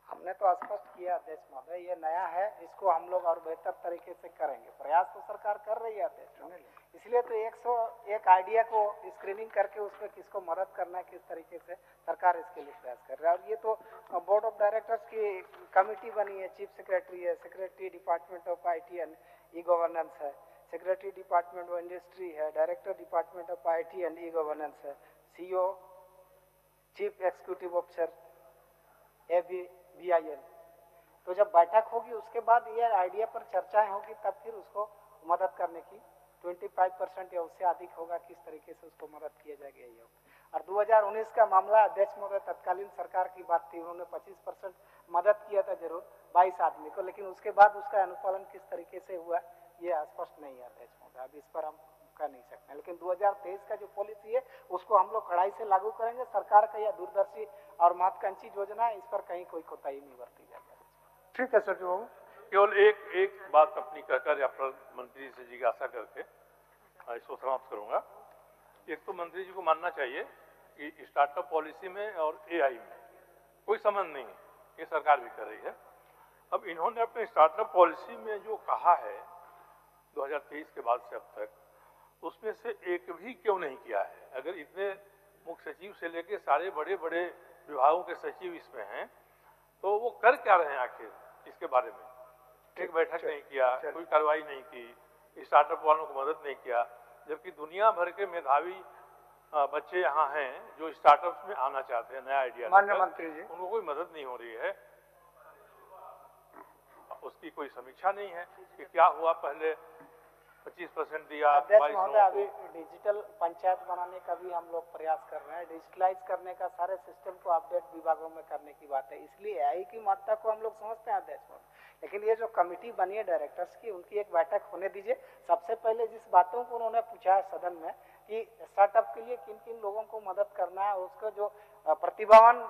हमने तो स्पष्ट किया अध्यक्ष महोदय, ये नया है, इसको हम लोग और बेहतर तरीके से करेंगे। प्रयास तो सरकार कर रही है अध्यक्ष, इसलिए तो 101 आइडिया को स्क्रीनिंग करके उसमें किसको मदद करना है, किस तरीके से सरकार इसके लिए प्रयास कर रहा है। और ये तो बोर्ड ऑफ डायरेक्टर्स की कमेटी बनी है, चीफ सेक्रेटरी है, secretary department of IT and E-गवर्नेंस है, सेक्रेटरी डिपार्टमेंट ऑफ इंडस्ट्री है, director department of IT and E-गवर्नेंस है, CEO chief executive officer ABVIL। तो जब बैठक होगी उसके बाद ये आइडिया पर चर्चाएं होगी, तब फिर उसको मदद करने की 25% या उससे अधिक होगा, किस तरीके से उसको मदद किया जाएगा ये होगा। और 2019 का मामला अध्यक्ष महोदय, तत्कालीन सरकार की बात थी, उन्होंने 25% मदद किया था जरूर 22 आदमी को, लेकिन उसके बाद उसका अनुपालन किस तरीके से हुआ ये स्पष्ट नहीं है अध्यक्ष महोदय, अब इस पर हम कर नहीं सकते। लेकिन 2023 का जो पॉलिसी है उसको हम लोग कड़ाई से लागू करेंगे। सरकार का यह दूरदर्शी और महत्वाकांक्षी योजना है, इस पर कहीं कोई कोताही नहीं बरती जाएगी। ठीक है सर जी बाबू, केवल एक बात अपनी कहकर या मंत्री से जिज्ञासा करके इसको समाप्त करूंगा। एक तो मंत्री जी को मानना चाहिए कि स्टार्टअप पॉलिसी में और AI में कोई संबंध नहीं है, ये सरकार भी कर रही है। अब इन्होंने अपने स्टार्टअप पॉलिसी में जो कहा है 2023 के बाद से अब तक, उसमें से एक भी क्यों नहीं किया है? अगर इतने मुख्य सचिव से लेके सारे बड़े बड़े विभागों के सचिव इसमें हैं, तो वो कर क्या रहे हैं आखिर इसके बारे में? एक बैठक नहीं किया, कोई कार्रवाई नहीं की, स्टार्टअप वालों को मदद नहीं किया, जबकि दुनिया भर के मेधावी बच्चे यहाँ हैं जो स्टार्टअप्स में आना चाहते हैं, नया आइडिया, माननीय मंत्री जी, उनको कोई मदद नहीं हो रही है। उसकी कोई समीक्षा नहीं है कि क्या हुआ, पहले 25% दिया। अध्यक्ष महोदय, अभी डिजिटल पंचायत बनाने का भी हम लोग प्रयास कर रहे हैं, डिजिटलाइज करने का, सारे सिस्टम को अपडेट विभागों में करने की बात है, इसलिए AI की महत्ता को हम लोग समझते हैं अध्यक्ष महोदय। लेकिन ये जो कमेटी बनी है डायरेक्टर्स की, उनकी एक बैठक होने दीजिए। सबसे पहले जिस बातों को उन्होंने पूछा है सदन में कि स्टार्टअप के लिए किन किन लोगों को मदद करना है, उसको जो प्रतिभावान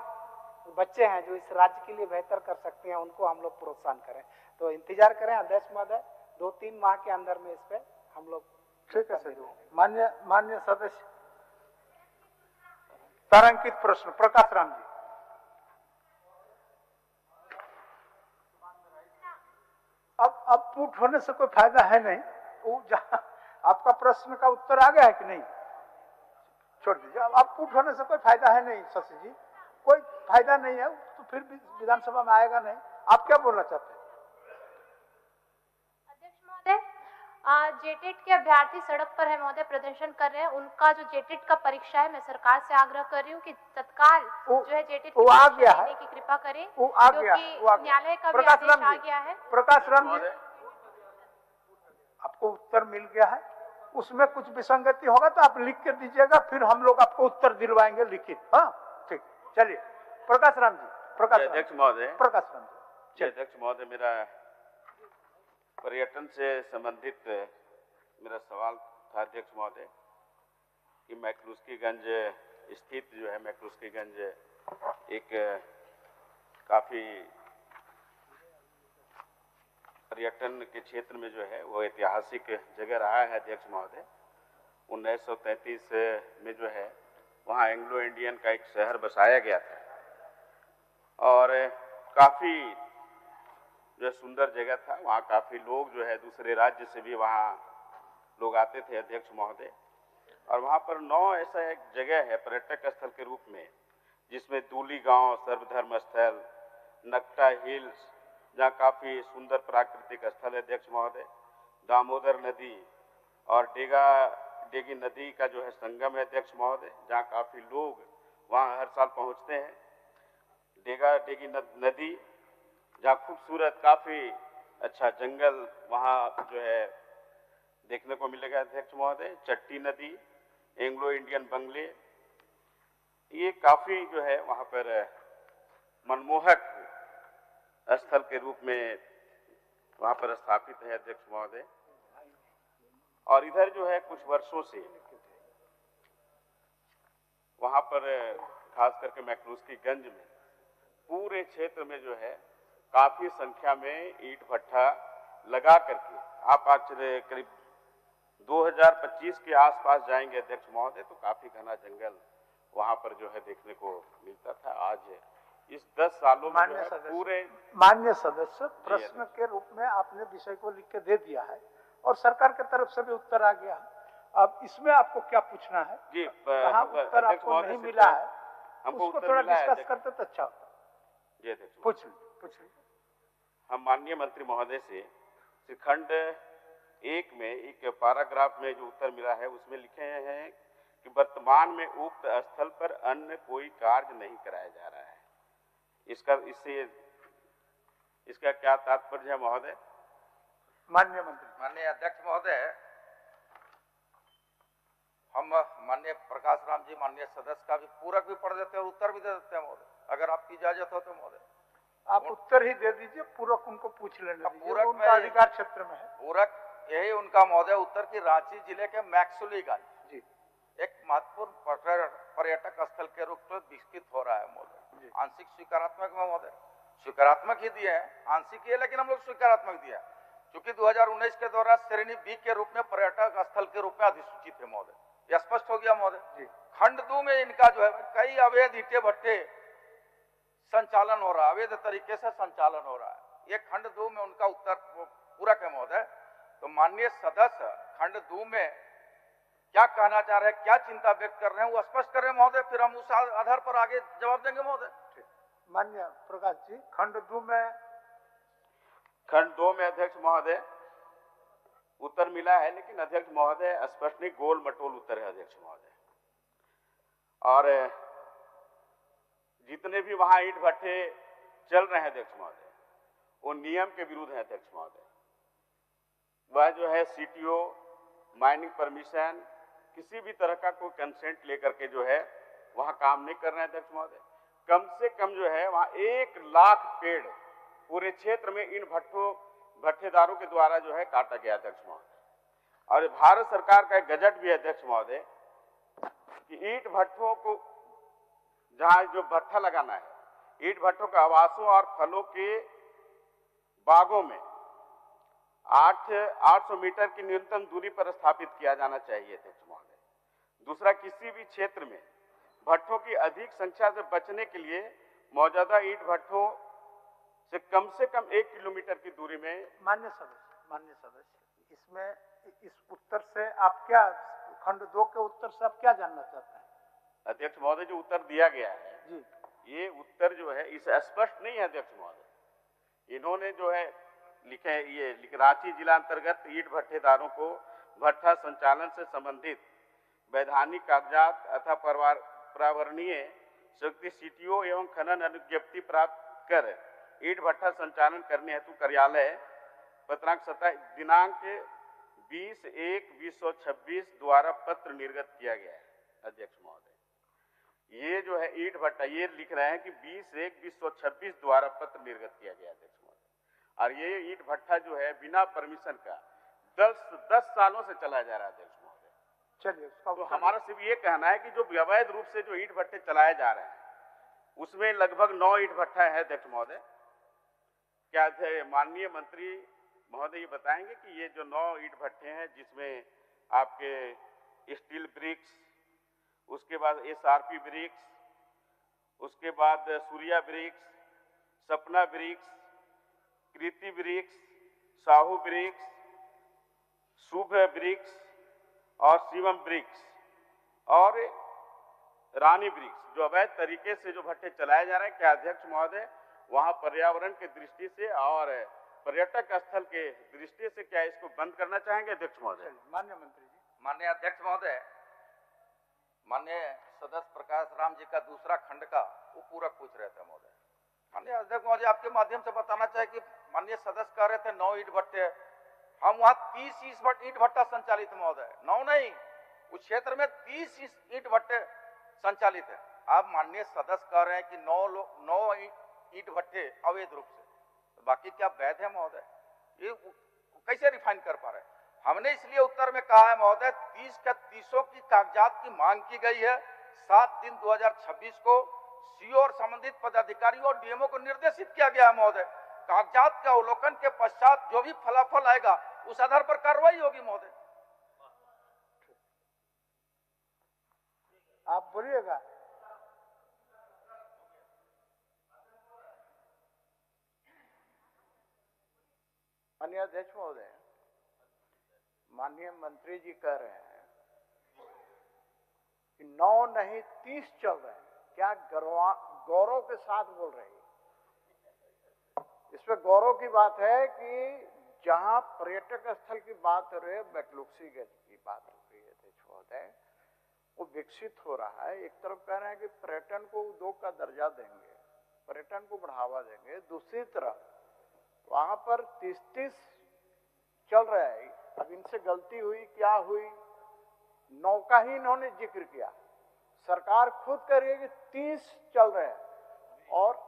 बच्चे हैं जो इस राज्य के लिए बेहतर कर सकते हैं, उनको हम लोग प्रोत्साहन करें। तो इंतजार करें अध्यक्ष महोदय, 2-3 माह के अंदर में इस पे हम लोग। ठीक है सर। मान्य सदस्य तारांकित प्रश्न प्रकाश राम जी। अब पुट होने से कोई फायदा है नहीं, वो जहां आपका प्रश्न का उत्तर आ गया है कि नहीं? छोड़ दीजिए, अब आप पुट होने से कोई फायदा है नहीं शशि जी, कोई फायदा नहीं है, तो फिर भी विधानसभा में आएगा नहीं। आप क्या बोलना चाहते हैं? अध्यक्ष महोदय, जेटेट के अभ्यर्थी सड़क पर है महोदय, प्रदर्शन कर रहे हैं। उनका जो जेटेट का परीक्षा है, मैं सरकार से आग्रह कर रही हूँ कि तत्काल जो है जेटेट की परीक्षा लेने की कृपा करें, क्योंकि न्यायालय का भी आदेश आ गया है। प्रकाश राम जी, आपको उत्तर मिल गया है, उसमें कुछ विसंगति होगा तो आप लिख के दीजिएगा, फिर हम लोग आपको उत्तर दिलवाएंगे लिखित। हाँ ठीक, चलिए प्रकाश राम जी। प्रकाश अध्यक्ष महोदय, प्रकाश राम जी। अध्यक्ष महोदय, मेरा पर्यटन से संबंधित मेरा सवाल था अध्यक्ष महोदय कि मैक्लुस्कीगंज स्थित जो है मैक्लुस्कीगंज एक काफी पर्यटन के क्षेत्र में जो है वो ऐतिहासिक जगह रहा है अध्यक्ष महोदय। 1933 में जो है वहाँ एंग्लो इंडियन का एक शहर बसाया गया था और काफी जो सुंदर जगह था। वहाँ काफी लोग जो है दूसरे राज्य से भी वहाँ लोग आते थे अध्यक्ष महोदय। और वहाँ पर 9 ऐसा एक जगह है पर्यटक स्थल के रूप में, जिसमें दूली गांव, सर्वधर्म स्थल, नक्टा हिल्स जहाँ काफी सुंदर प्राकृतिक स्थल है अध्यक्ष महोदय, दामोदर नदी और डेगी नदी का जो है संगम है अध्यक्ष महोदय, जहाँ काफी लोग वहाँ हर साल पहुँचते हैं। डेगी नदी जहाँ खूबसूरत काफी अच्छा जंगल वहाँ जो है देखने को मिलेगा अध्यक्ष महोदय। चट्टी नदी, एंग्लो इंडियन बंगले, ये काफी जो है वहाँ पर मनमोहक स्थल के रूप में वहाँ पर स्थापित है अध्यक्ष महोदय। और इधर जो है कुछ वर्षों से वहाँ पर खास करके मैक्लुस्कीगंज में पूरे क्षेत्र में जो है काफी संख्या में ईंट भट्ठा लगा करके आप आज करीब 2025 के आसपास जाएंगे अध्यक्ष महोदय तो काफी घना जंगल वहाँ पर जो है देखने को मिलता था। आज इस 10 सालों में पूरे माननीय सदस्य प्रश्न के रूप में आपने विषय को लिख के दे दिया है और सरकार की तरफ से भी उत्तर आ गया है। अब इसमें आपको क्या पूछना है? जी, कहाँ उत्तर आपको नहीं मिला है, उसको थोड़ा डिस्कस करते तो अच्छा होता। जी अध्यक्ष, पूछ लीजिए। हम माननीय मंत्री महोदय से खंड 1 में एक पैराग्राफ में जो उत्तर मिला है उसमें लिखे हैं कि वर्तमान में उक्त स्थल पर अन्य कोई कार्य नहीं कराया जा रहा है। इसका क्या तात्पर्य है महोदय? माननीय मंत्री। माननीय अध्यक्ष महोदय, हम माननीय प्रकाश राम जी माननीय सदस्य का भी पूरक भी पढ़ देते हैं और उत्तर भी दे देते हैं महोदय, अगर आपकी इजाजत हो तो महोदय। आप उत्तर ही दे दीजिए, पूरक उनको पूछ लेने दीजिए, पूरक उनका अधिकार क्षेत्र में है। पूरक यही उनका महोदय उत्तर की रांची जिले के मैक्सुलीगंज जी एक महत्वपूर्ण पर्यटक स्थल के रूप में विकसित हो रहा है महोदय। आंशिक स्वीकारात्मक में महोदय, स्वीकारात्मक ही दिए हैं, आंशिक ही है लेकिन हम लोग स्वीकारात्मक दिया क्योंकि 2019 के दौरान श्रेणी बी के रूप में पर्यटक स्थल के रूप में अधिसूचित है महोदय। यह स्पष्ट हो गया महोदय। खंड 2 में इनका जो है कई अवैध ईंटे भट्टे संचालन हो रहा है, अवैध तरीके से संचालन हो रहा है। ये खंड 2 में उनका उत्तर पूरक है महोदय। तो माननीय सदस्य खंड 2 में क्या कहना चाह रहे हैं, क्या चिंता व्यक्त कर रहे हैं वो स्पष्ट कर रहे हैं महोदय, फिर हम उस आधार पर आगे जवाब देंगे महोदय। माननीय प्रकाश जी, खंड 2 में अध्यक्ष महोदय उत्तर मिला है, लेकिन अध्यक्ष महोदय स्पष्ट नहीं, गोल मटोल उत्तर है अध्यक्ष महोदय। और जितने भी वहां ईंट भट्टे चल रहे हैं अध्यक्ष महोदय वो नियम के विरुद्ध है अध्यक्ष महोदय। वह जो है सीटीओ, माइनिंग परमिशन, किसी भी तरह का कोई कंसेंट लेकर के जो है वहां काम नहीं कर रहे हैं अध्यक्ष महोदय। कम से कम जो है वहां 1 लाख पेड़ पूरे क्षेत्र में इन भट्टेदारों के द्वारा जो है काटा गया अध्यक्ष महोदय। और भारत सरकार का एक गजट भी है अध्यक्ष महोदय कि ईंट भट्टों को जहां जो भट्ठा लगाना है, ईंट भट्टों के आवासों और फलों के बागों में 800 मीटर की न्यूनतम दूरी पर स्थापित किया जाना चाहिए अध्यक्ष महोदय। दूसरा, किसी भी क्षेत्र में भट्टों की अधिक संख्या से बचने के लिए मौजूदा ईंट भट्टों से कम 1 किलोमीटर की दूरी में। माननीय सदस्य, इसमें इस उत्तर से आप क्या, खंड 2 के उत्तर से आप क्या जानना चाहते हैं? अध्यक्ष महोदय जो उत्तर दिया गया है ये उत्तर जो है इस स्पष्ट नहीं है अध्यक्ष महोदय। इन्होंने जो है लिखे ये रांची जिला अंतर्गत ईंट भट्ठेदारों को भट्ठा संचालन से संबंधित वैधानिक कागजात अथवा पर्यावरणीय स्वीकृति सीटीओ एवं खनन अनुज्ञप्ति प्राप्त कर ईंट भट्ठा संचालन करने हेतु कार्यालय पत्रांक 27 दिनांक 20/1/2026 द्वारा पत्र निर्गत किया गया है अध्यक्ष महोदय। ये जो है ईंट भट्ठा ये लिख रहे हैं कि 20/1/2026 द्वारा पत्र निर्गत किया गया अध्यक्ष महोदय, और ये ईंट भट्ठा जो है बिना परमिशन का 10 सालों से चलाया जा रहा है अध्यक्ष महोदय। चलिए तो हमारा सिर्फ ये कहना है कि जो अवैध रूप से जो ईंट भट्टे चलाए जा रहे हैं उसमें लगभग 9 ईंट भट्टा है अध्यक्ष महोदय। क्या माननीय मंत्री महोदय ये बताएंगे कि ये जो 9 ईंट भट्टे हैं जिसमें आपके स्टील ब्रिक्स, उसके बाद SRP ब्रिक्स, उसके बाद सूर्या ब्रिक्स, सपना ब्रिक्स, कृति ब्रिक्स, साहू ब्रिक्स, शुभ ब्रिक्स और शिवम ब्रिक्स और रानी ब्रिक्स जो अवैध तरीके से जो भट्टे चलाए जा रहे हैं, क्या अध्यक्ष महोदय वहां पर्यावरण की दृष्टि से और पर्यटक स्थल के दृष्टि से क्या इसको बंद करना चाहेंगे अध्यक्ष महोदय? माननीय मंत्री जी। माननीय अध्यक्ष महोदय, माननीय सदस्य प्रकाश राम जी का दूसरा खंड का वो पूरक पूछ रहे थे महोदय। माननीय अध्यक्ष महोदय आपके माध्यम से बताना चाहे कि माननीय सदस्य कह रहे थे 9 ईंट भट्टे, हम वहाँ 30 ईंट भट्टा संचालित महोदय, 9 नहीं, उस क्षेत्र में 30 ईंट भट्टे संचालित है। आप माननीय सदस्य कह रहे हैं कि 9 ईंट भट्टे अवैध रूप से, बाकी क्या वैध है महोदय? ये कैसे रिफाइन कर पा रहे हैं? हमने इसलिए उत्तर में कहा है महोदय 30 का 30 की कागजात की मांग की गई है। 7/3/2026 को सीओ और संबंधित पदाधिकारी और डीएमओ को निर्देशित किया गया है महोदय। कागजात के अवलोकन के पश्चात जो भी फलाफल आएगा उस आधार पर कार्रवाई होगी महोदय। आप बोलिएगा। माननीय अध्यक्ष महोदय, माननीय मंत्री जी कह रहे हैं कि 9 नहीं 30 चल रहे हैं, क्या गौरव के साथ बोल रहे हैं? इसमें गौरव की बात है कि जहां पर्यटक स्थल की बात हो रही है, मैक्लुस्की की बात हो रही है अध्यक्ष महोदय, वो विकसित हो रहा है। एक तरफ कह रहे हैं कि पर्यटन को उद्योग का दर्जा देंगे, पर्यटन को बढ़ावा देंगे, दूसरी तरफ वहां पर 30 चल रहा है। अब इनसे गलती हुई, क्या हुई? 9 का ही इन्होंने जिक्र किया, सरकार खुद कह रही है कि 30 चल रहे हैं और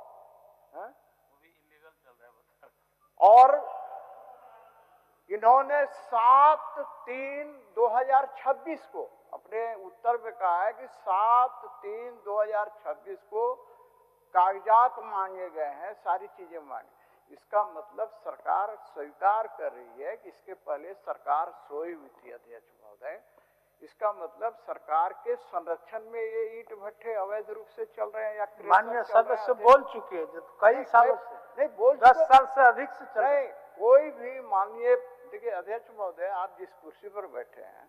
इन्होंने 7/3/2026 को अपने उत्तर में कहा है कि 7/3/2026 को कागजात मांगे गए हैं, सारी चीजें मांगी। इसका मतलब सरकार स्वीकार कर रही है कि इसके पहले सरकार सोई हुई थी अध्यक्ष महोदय। इसका मतलब सरकार के संरक्षण में ये ईंट भट्टे अवैध रूप से चल रहे हैं या माननीय सदस्य बोल चुके हैं जो कई सालों से, नहीं बोल 10 साल से अधिक से चल रहे। कोई भी माननीय, देखिए अध्यक्ष महोदय आप जिस कुर्सी पर बैठे हैं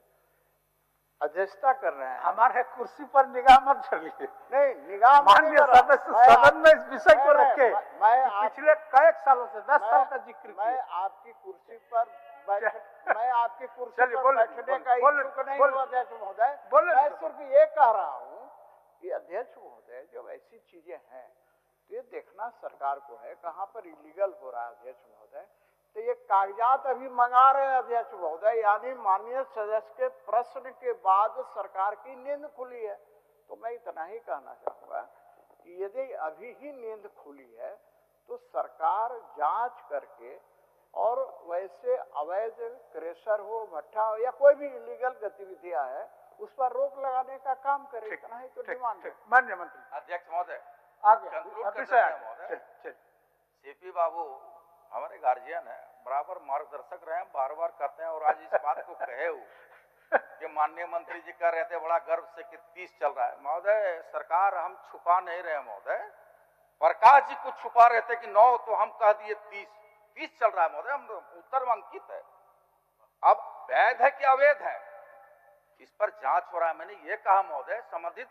अध्यक्षता कर रहे हैं, हमारे कुर्सी पर निगाह मत चलिए। नहीं निगाह, माननीय सदस्य सदन में इस विषय को रखे। पिछले कई सालों से 10 साल का जिक्र मैं आपकी कुर्सी पर मैं आपकी कुर्सी पर बैठने का इच्छुक नहीं हूँ अध्यक्ष महोदय। मैं सिर्फ ये कह रहा हूँ कि अध्यक्ष महोदय जब ऐसी चीजें हैं तो ये देखना सरकार को है कहाँ पर इलीगल हो रहा है अध्यक्ष महोदय। तो ये कागजात अभी मंगा रहे हैं अध्यक्ष महोदय, यानी माननीय सदस्य के प्रश्न के बाद सरकार की नींद खुली है। तो मैं इतना ही कहना चाहूंगा कि यदि अभी ही नींद खुली है तो सरकार जांच करके और वैसे अवैध क्रेशर हो, भट्ठा हो या कोई भी इलीगल गतिविधियां है उस पर रोक लगाने का काम करे। इतना ही तो डिमांड है। माननीय मंत्री। अध्यक्ष महोदय आगे सीपी बाबू हमारे गार्जियन है, बराबर मार्गदर्शक रहे, बार बार कहते हैं और आज इस बात को कहे हो कि माननीय मंत्री जी कह रहे थे बड़ा गर्व से कि 30 चल रहा है। महोदय सरकार हम छुपा नहीं रहे महोदय, प्रकाश जी कुछ छुपा रहे थे कि 9 तो हम कह दिए 30 चल रहा है महोदय, हम उत्तर में अंकित है। अब वैध है कि अवैध है इस पर जांच हो रहा है। मैंने ये कहा महोदय संबंधित